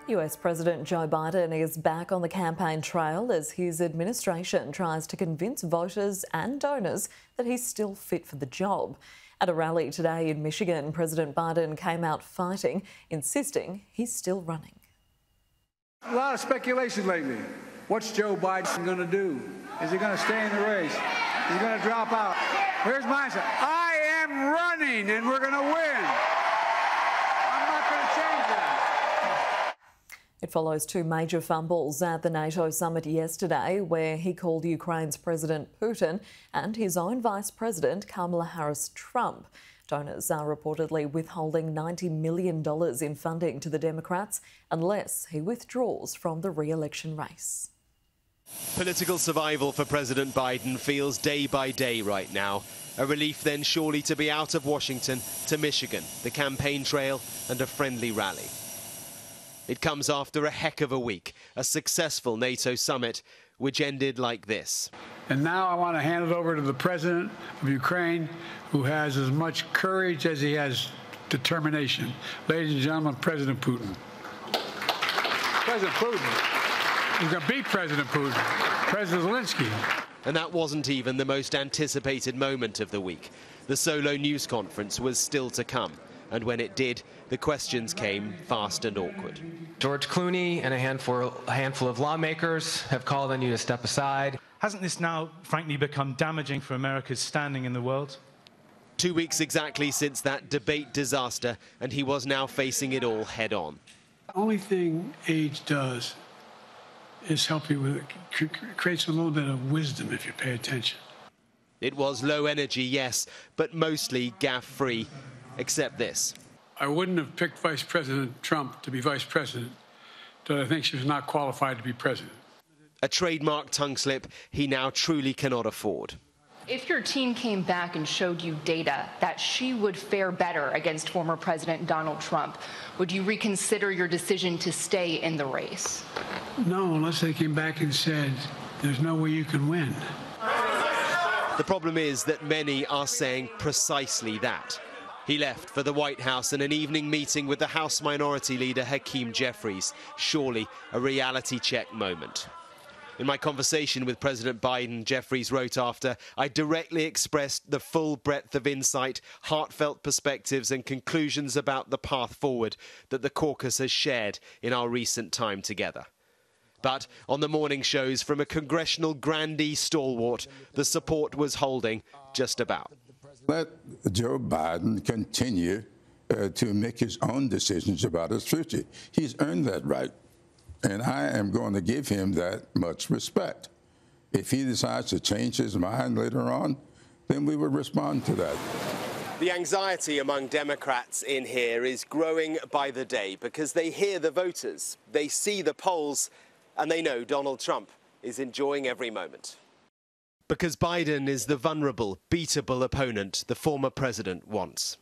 US President Joe Biden is back on the campaign trail as his administration tries to convince voters and donors that he's still fit for the job. At a rally today in Michigan, President Biden came out fighting, insisting he's still running. A lot of speculation lately. What's Joe Biden going to do? Is he going to stay in the race? Is he going to drop out? Here's my answer. I am running and we're going to win. I'm not going to change that. It follows two major fumbles at the NATO summit yesterday, where he called Ukraine's President Putin and his own Vice President Kamala Harris Trump. Donors are reportedly withholding $90 million in funding to the Democrats unless he withdraws from the re-election race. Political survival for President Biden feels day by day right now. A relief then surely to be out of Washington to Michigan, the campaign trail and a friendly rally. It comes after a heck of a week, a successful NATO summit, which ended like this. And now I want to hand it over to the President of Ukraine, who has as much courage as he has determination. Ladies and gentlemen, President Putin. President Putin. He's going to beat President Putin. President Zelensky. And that wasn't even the most anticipated moment of the week. The solo news conference was still to come. And when it did, the questions came fast and awkward. George Clooney and a handful of lawmakers have called on you to step aside. Hasn't this now, frankly, become damaging for America's standing in the world? 2 weeks exactly since that debate disaster, and he was now facing it all head on. The only thing age does is help you with it. Creates a little bit of wisdom if you pay attention. It was low energy, yes, but mostly gaffe-free, except this. I wouldn't have picked Vice President Trump to be vice president, but I think she was not qualified to be president. A trademark tongue slip he now truly cannot afford. If your team came back and showed you data that she would fare better against former President Donald Trump, would you reconsider your decision to stay in the race? No, unless they came back and said, there's no way you can win. The problem is that many are saying precisely that. He left for the White House and an evening meeting with the House Minority Leader Hakeem Jeffries. Surely a reality check moment. In my conversation with President Biden, Jeffries wrote after, I directly expressed the full breadth of insight, heartfelt perspectives and conclusions about the path forward that the caucus has shared in our recent time together. But on the morning shows from a congressional grandee stalwart, the support was holding just about. Let Joe Biden continue to make his own decisions about his future. He's earned that right. And I am going to give him that much respect. If he decides to change his mind later on, then we will respond to that. The anxiety among Democrats in here is growing by the day because they hear the voters, they see the polls, and they know Donald Trump is enjoying every moment. Because Biden is the vulnerable, beatable opponent the former president wants.